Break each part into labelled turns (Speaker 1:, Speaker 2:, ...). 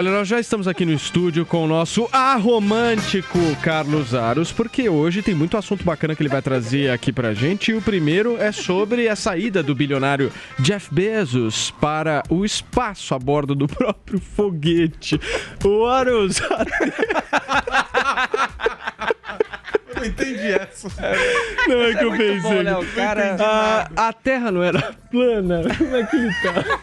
Speaker 1: Olha, nós já estamos aqui no estúdio com o nosso aromântico Carlos Aros, porque hoje tem muito assunto bacana que ele vai trazer aqui pra gente. E o primeiro é sobre a saída do bilionário Jeff Bezos para o espaço a bordo do próprio foguete. O Aros...
Speaker 2: Eu não entendi essa.
Speaker 1: Não, é que eu pensei.
Speaker 3: Bom, né? O cara...
Speaker 1: A Terra não era plana? Como é que ele tá?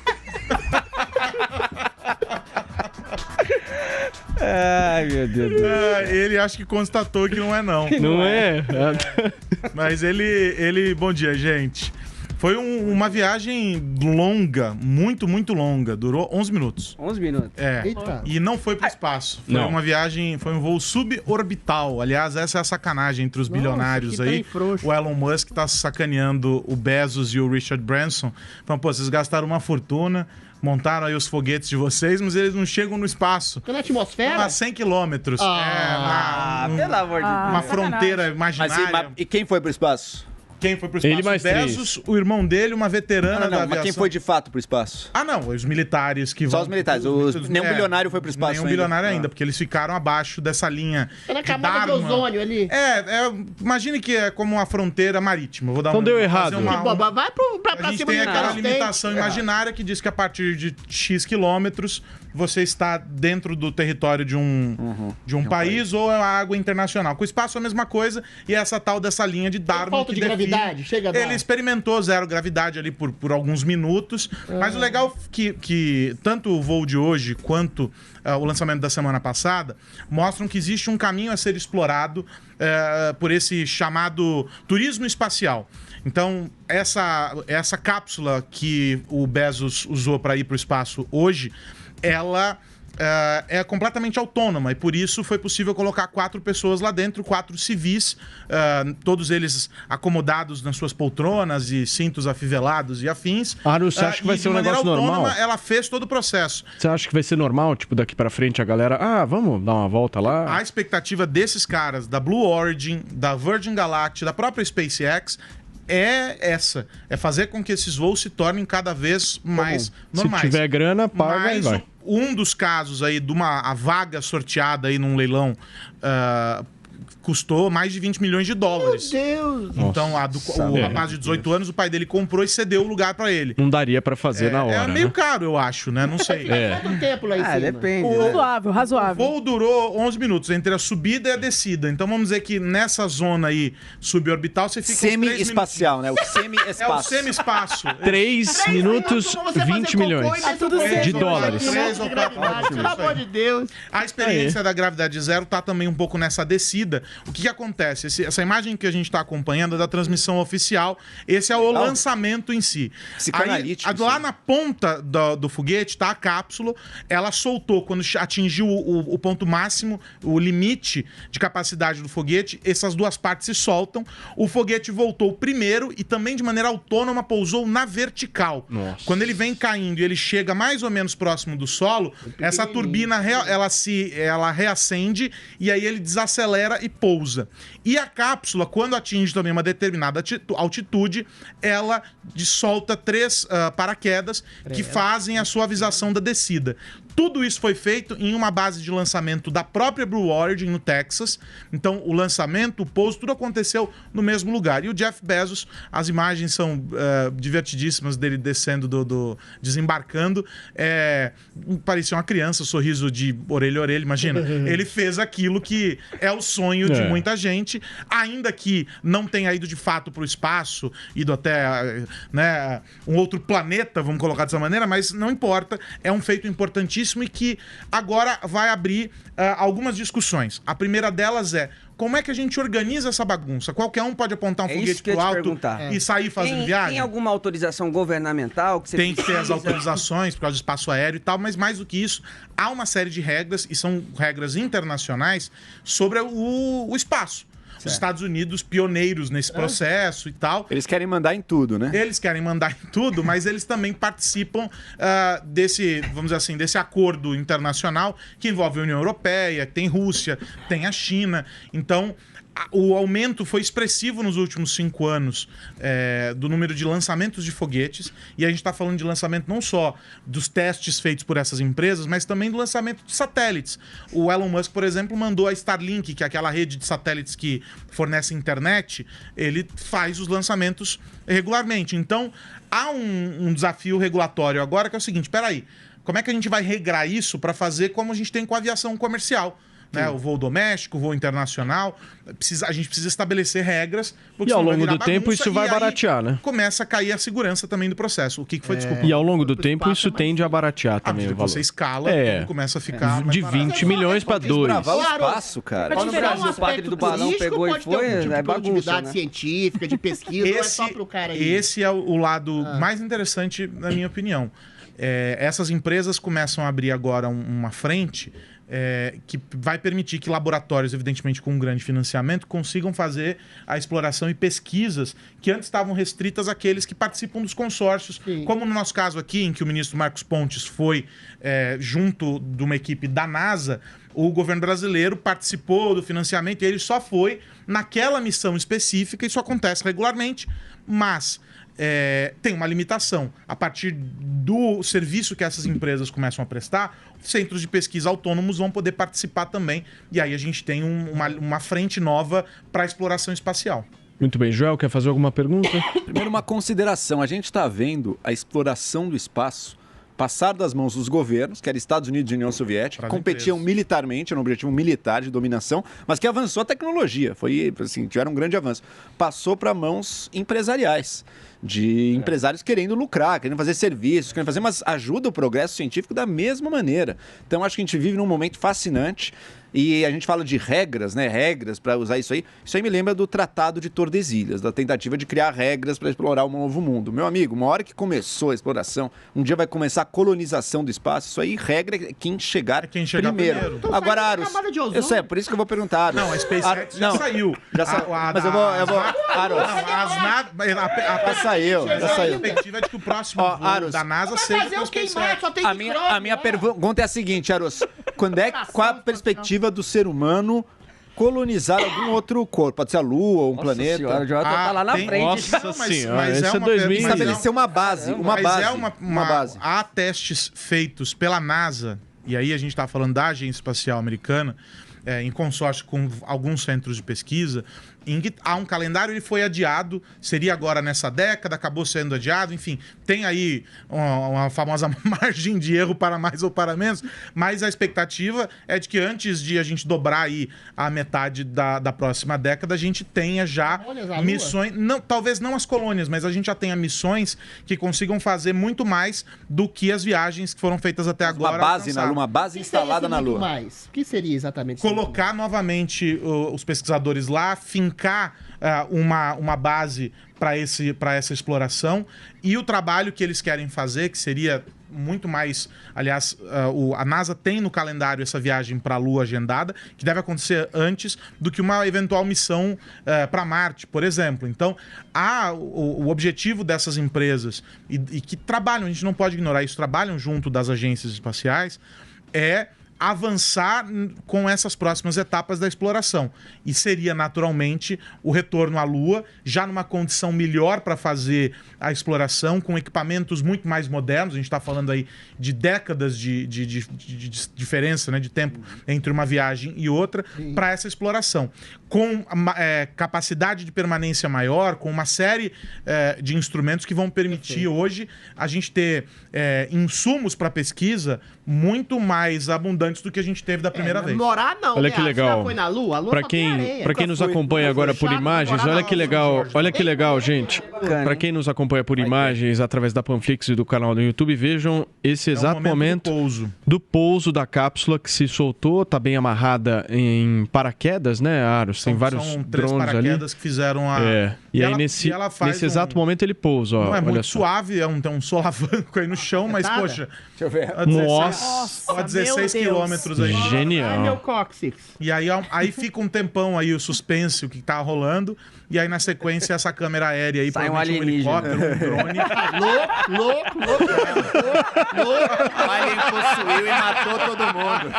Speaker 3: Ai, meu Deus do céu.
Speaker 2: Ele acha que constatou que não é não.
Speaker 1: Não é?
Speaker 2: Mas ele... Bom dia, gente. Foi uma viagem longa, muito, muito longa. Durou 11 minutos.
Speaker 3: 11 minutos.
Speaker 2: É.
Speaker 4: Eita.
Speaker 2: E não foi pro espaço. Foi
Speaker 1: Não.
Speaker 2: uma viagem, foi um voo suborbital. Aliás, essa é a sacanagem entre os bilionários
Speaker 4: que
Speaker 2: aí.
Speaker 4: trem frouxo.
Speaker 2: O Elon Musk tá sacaneando o Bezos e o Richard Branson. Falando, pô, vocês gastaram uma fortuna, montaram aí os foguetes de vocês, mas eles não chegam no espaço.
Speaker 4: Tá na atmosfera?
Speaker 2: A 100 quilômetros.
Speaker 3: Pelo amor de Deus.
Speaker 2: Uma fronteira
Speaker 5: Mas
Speaker 2: imaginária.
Speaker 5: e quem foi pro espaço?
Speaker 2: Quem foi pro espaço?
Speaker 1: Ele mais
Speaker 2: Bezos, o irmão dele, uma veterana da
Speaker 5: Não,
Speaker 2: aviação.
Speaker 5: mas quem foi de fato pro espaço?
Speaker 2: Ah, não, os militares que
Speaker 5: Só
Speaker 2: vão...
Speaker 5: os militares, nenhum bilionário foi pro espaço
Speaker 2: Nenhum
Speaker 5: ainda.
Speaker 2: bilionário
Speaker 5: Ah.
Speaker 2: ainda, porque eles ficaram abaixo dessa linha
Speaker 4: Tá na
Speaker 2: de
Speaker 4: camada de
Speaker 2: Dharma.
Speaker 4: ozônio ali.
Speaker 2: Imagine que é como uma fronteira marítima. Vou dar
Speaker 1: Então deu
Speaker 2: fazer
Speaker 1: errado.
Speaker 2: uma-
Speaker 4: Que boba, vai pra
Speaker 2: A gente
Speaker 4: cima
Speaker 2: tem
Speaker 4: do
Speaker 2: aquela
Speaker 4: cara.
Speaker 2: limitação imaginária que diz que a partir de X quilômetros você está dentro do território de um país ou é a água internacional. Com o espaço é a mesma coisa e é essa tal dessa linha de Dharma
Speaker 4: Falta
Speaker 2: que
Speaker 4: de
Speaker 2: define-
Speaker 4: gravidade, chega a dar.
Speaker 2: Ele experimentou zero gravidade ali por alguns minutos, mas o legal é que tanto o voo de hoje quanto o lançamento da semana passada mostram que existe um caminho a ser explorado por esse chamado turismo espacial. Então, essa cápsula que o Bezos usou para ir para o espaço hoje, ela é completamente autônoma e por isso foi possível colocar 4 pessoas lá dentro, 4 civis, todos eles acomodados nas suas poltronas e cintos afivelados e afins.
Speaker 1: Aros, você acha que vai
Speaker 2: E
Speaker 1: ser um
Speaker 2: de maneira
Speaker 1: negócio normal?
Speaker 2: autônoma, ela fez todo o processo.
Speaker 1: Você acha que vai ser normal, tipo, daqui pra frente a galera... vamos dar uma volta lá?
Speaker 2: A expectativa desses caras, da Blue Origin, da Virgin Galactic, da própria SpaceX, é essa. É fazer com que esses voos se tornem cada vez mais normais.
Speaker 1: Se tiver grana, paga e
Speaker 2: Mas
Speaker 1: vai.
Speaker 2: um dos casos aí de a vaga sorteada aí num leilão custou mais de 20 milhões de dólares.
Speaker 4: Meu Deus.
Speaker 2: Então, o rapaz de 18 anos, o pai dele comprou e cedeu o lugar pra ele.
Speaker 1: Não daria pra fazer na hora,
Speaker 2: É meio
Speaker 1: né?
Speaker 2: caro, eu acho, né? Não sei.
Speaker 4: Quanto tempo lá em cima?
Speaker 3: Depende.
Speaker 6: Razoável,
Speaker 2: O
Speaker 6: razoável.
Speaker 2: voo durou 11 minutos entre a subida e a descida. Então vamos dizer que nessa zona aí suborbital você fica uns 3
Speaker 5: Semi-espacial, né? O
Speaker 2: minutos. É o
Speaker 5: semi-espaço.
Speaker 2: semi-espaço.
Speaker 1: 3 minutos,
Speaker 4: Como você fazer
Speaker 1: 20
Speaker 4: cocô
Speaker 1: milhões
Speaker 4: e tá tudo certo.
Speaker 1: de dólares.
Speaker 2: 3 ou 4 minutos.
Speaker 4: Pelo amor de Deus.
Speaker 2: A experiência da gravidade zero tá também um pouco nessa descida. O que acontece? Essa imagem que a gente está acompanhando é da transmissão oficial. Esse é o lançamento em si.
Speaker 5: Psicanalítico,
Speaker 2: Lá
Speaker 5: sim.
Speaker 2: na ponta do foguete tá a cápsula. Ela soltou quando atingiu o ponto máximo, o limite de capacidade do foguete. Essas duas partes se soltam. O foguete voltou primeiro e também de maneira autônoma pousou na vertical.
Speaker 1: Nossa.
Speaker 2: Quando ele vem caindo e ele chega mais ou menos próximo do solo, essa turbina ela reacende e aí ele desacelera e pousa. E a cápsula, quando atinge também uma determinada altitude, ela solta 3 paraquedas que fazem a suavização da descida. Tudo isso foi feito em uma base de lançamento da própria Blue Origin, no Texas. Então, o lançamento, o pouso, tudo aconteceu no mesmo lugar. E o Jeff Bezos, as imagens são divertidíssimas dele descendo, desembarcando. Parecia uma criança, sorriso de orelha a orelha, imagina. Ele fez aquilo que é o sonho de muita gente, ainda que não tenha ido de fato para o espaço, ido até um outro planeta, vamos colocar dessa maneira, mas não importa, é um feito importantíssimo e que agora vai abrir algumas discussões. A primeira delas é: como é que a gente organiza essa bagunça? Qualquer um pode apontar um
Speaker 3: É
Speaker 2: foguete
Speaker 3: isso que eu
Speaker 2: pro
Speaker 3: ia te
Speaker 2: alto
Speaker 3: perguntar.
Speaker 2: e sair fazendo viagem?
Speaker 3: Tem alguma autorização governamental que você
Speaker 2: Tem que ter as
Speaker 3: precisa?
Speaker 2: autorizações por causa do espaço aéreo e tal, mas mais do que isso, há uma série de regras, e são regras internacionais, sobre o espaço. Os Estados Unidos, pioneiros nesse processo e tal.
Speaker 5: Eles querem mandar em tudo, né?
Speaker 2: Eles querem mandar em tudo, mas eles também participam desse, vamos dizer assim, desse acordo internacional que envolve a União Europeia, tem Rússia, tem a China. Então, O aumento foi expressivo nos últimos 5 anos do número de lançamentos de foguetes. E a gente está falando de lançamento não só dos testes feitos por essas empresas, mas também do lançamento de satélites. O Elon Musk, por exemplo, mandou a Starlink, que é aquela rede de satélites que fornece internet, ele faz os lançamentos regularmente. Então, há um desafio regulatório agora que é o seguinte, peraí, como é que a gente vai regrar isso para fazer como a gente tem com a aviação comercial? Né, o voo doméstico, o voo internacional. A gente precisa estabelecer regras.
Speaker 1: E ao longo do tempo isso vai baratear, né?
Speaker 2: Começa a cair a segurança também do processo. O que foi, desculpa?
Speaker 1: E ao longo do tempo isso tende a baratear também o valor.
Speaker 2: Você escala, tudo começa a ficar
Speaker 1: de 20 milhões para 2.
Speaker 5: Desbravar o espaço, cara.
Speaker 3: Quando o Brasil, o padre do balão pegou e foi, é bagunça, né?
Speaker 4: científica, de pesquisa, não é só pro cara aí.
Speaker 2: Esse é o lado mais interessante, na minha opinião. Essas empresas começam a abrir agora uma frente que vai permitir que laboratórios, evidentemente com um grande financiamento, consigam fazer a exploração e pesquisas que antes estavam restritas àqueles que participam dos consórcios, como no nosso caso aqui, em que o ministro Marcos Pontes foi junto de uma equipe da NASA. O governo brasileiro participou do financiamento e ele só foi naquela missão específica. Isso acontece regularmente, mas tem uma limitação. A partir do serviço que essas empresas começam a prestar, centros de pesquisa autônomos vão poder participar também. E aí a gente tem uma frente nova para a exploração espacial.
Speaker 1: Muito bem. Joel, quer fazer alguma pergunta?
Speaker 5: Primeiro, uma consideração. A gente está vendo a exploração do espaço passar das mãos dos governos, que eram Estados Unidos e União Soviética, que competiam militarmente, era um objetivo militar de dominação, mas que avançou a tecnologia, tiveram um grande avanço. Passou para mãos empresariais, de empresários querendo lucrar, querendo fazer serviços, mas ajuda o progresso científico da mesma maneira. Então, acho que a gente vive num momento fascinante. E a gente fala de regras, né? Regras para usar isso aí. Isso aí me lembra do Tratado de Tordesilhas, da tentativa de criar regras para explorar um novo mundo. Meu amigo, uma hora que começou a exploração, um dia vai começar a colonização do espaço. Isso aí, regra é quem chegar primeiro.
Speaker 4: Então,
Speaker 5: agora, Aros, eu sei, por isso que eu vou perguntar, Aros.
Speaker 2: Não, a SpaceX já saiu.
Speaker 5: Já saiu. Mas eu vou... Aros. Já saiu.
Speaker 2: A perspectiva é de que o próximo voo da NASA seja com a SpaceX.
Speaker 5: A minha pergunta é a seguinte, Aros. Qual a perspectiva do ser humano colonizar algum outro corpo? Pode ser a Lua ou um planeta.
Speaker 3: Senhora, o Jota tá lá na frente.
Speaker 1: Nossa senhora, esse é 2000.
Speaker 5: Estabelecer uma base. Base.
Speaker 2: Há testes feitos pela NASA, e aí a gente está falando da Agência Espacial Americana, em consórcio com alguns centros de pesquisa, em que há um calendário, ele foi adiado, seria agora nessa década, acabou sendo adiado, enfim, tem aí uma famosa margem de erro para mais ou para menos, mas a expectativa é de que antes de a gente dobrar aí a metade da próxima década, a gente tenha já missões, talvez não as colônias, mas a gente já tenha missões que consigam fazer muito mais do que as viagens que foram feitas até agora.
Speaker 5: Uma base instalada na Lua.
Speaker 4: O que seria exatamente?
Speaker 2: Colocar novamente os pesquisadores lá, fincar uma base para essa exploração, e o trabalho que eles querem fazer, que seria muito mais... Aliás, a NASA tem no calendário essa viagem para a Lua agendada, que deve acontecer antes do que uma eventual missão para Marte, por exemplo. Então, o objetivo dessas empresas, e que trabalham, a gente não pode ignorar isso, trabalham junto das agências espaciais, é avançar com essas próximas etapas da exploração. E seria, naturalmente, o retorno à Lua, já numa condição melhor para fazer a exploração, com equipamentos muito mais modernos. A gente está falando aí de décadas de diferença, né, de tempo entre uma viagem e outra, para essa exploração. Com capacidade de permanência maior, com uma série de instrumentos que vão permitir hoje a gente ter insumos para pesquisa muito mais abundantes do que a gente teve da primeira vez.
Speaker 4: Morar não.
Speaker 1: Olha que legal.
Speaker 4: Já foi na Lua? A Lua
Speaker 1: Para quem nos acompanha agora por imagens, olha que legal, gente. Para quem nos acompanha por imagens através da Panflix e do canal do YouTube, vejam esse exato momento do pouso da cápsula que se soltou, tá bem amarrada em paraquedas, né, Aros? Tem vários drones ali.
Speaker 2: paraquedas que fizeram a...
Speaker 1: E aí nesse exato momento ele pousa, ó.
Speaker 2: Não é
Speaker 1: olha
Speaker 2: muito
Speaker 1: só.
Speaker 2: suave, tem um solavanco aí no chão, mas poxa...
Speaker 5: Deixa eu ver.
Speaker 2: A 16 quilômetros aí.
Speaker 1: Genial.
Speaker 4: Ai, meu cóccix.
Speaker 2: E aí fica um tempão aí o suspense, o que tá rolando, e aí na sequência essa câmera aérea aí,
Speaker 3: sai um
Speaker 2: provavelmente
Speaker 3: alienígena.
Speaker 2: um drone.
Speaker 4: Louco.
Speaker 5: O alien possuiu e matou todo mundo.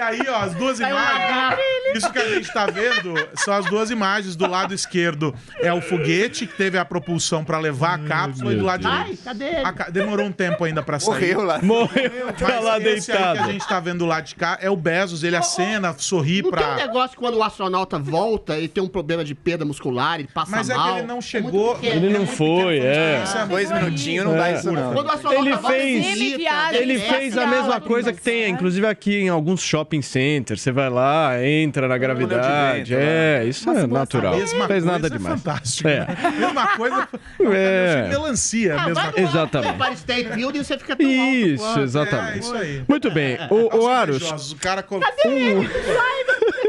Speaker 2: aí, ó, as duas imagens. Isso que a gente tá vendo são as duas imagens. Do lado esquerdo é o foguete que teve a propulsão pra levar a cápsula e do lado
Speaker 4: Ai,
Speaker 2: direito.
Speaker 4: cadê?
Speaker 2: Demorou um tempo ainda pra sair.
Speaker 5: Morreu lá.
Speaker 1: Morreu, tá lá
Speaker 2: Mas esse aí
Speaker 1: deitado.
Speaker 2: que a gente tá vendo do lado de cá é o Bezos. Ele acena, sorri
Speaker 4: Não tem um
Speaker 2: pra...
Speaker 4: negócio quando o astronauta volta e tem um problema de perda muscular, ele passa
Speaker 2: Mas é
Speaker 4: mal.
Speaker 2: que ele não
Speaker 4: muito
Speaker 2: chegou...
Speaker 4: pequeno.
Speaker 1: Ele não
Speaker 2: muito
Speaker 1: foi,
Speaker 2: pequeno,
Speaker 1: é.
Speaker 2: isso muito
Speaker 5: 2 minutinhos não dá isso, não.
Speaker 4: Quando o astronauta
Speaker 1: Ele
Speaker 4: volta,
Speaker 1: fez-
Speaker 4: visita,
Speaker 1: Ele
Speaker 4: desce,
Speaker 1: fez a mesma coisa que tem, inclusive aqui em alguns shopping centers. Você vai lá, entra na gravidade.
Speaker 5: vento,
Speaker 1: É, isso é natural.
Speaker 2: A mesma
Speaker 1: Não fez
Speaker 2: coisa
Speaker 1: nada
Speaker 2: é
Speaker 1: demais.
Speaker 2: fantástico.
Speaker 1: É.
Speaker 2: Né? Mesma coisa...
Speaker 1: É.
Speaker 2: Melancia, a mesma
Speaker 4: vai
Speaker 2: coisa.
Speaker 1: Exatamente.
Speaker 4: Empire State Building e você fica tão
Speaker 1: Isso,
Speaker 4: alto.
Speaker 2: É,
Speaker 1: exatamente.
Speaker 2: isso aí.
Speaker 1: Muito bem. O Aros,
Speaker 2: Invejosos. O cara...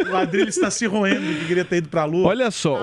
Speaker 2: O ladrilho está se roendo, que queria ter ido pra lua.
Speaker 1: olha só,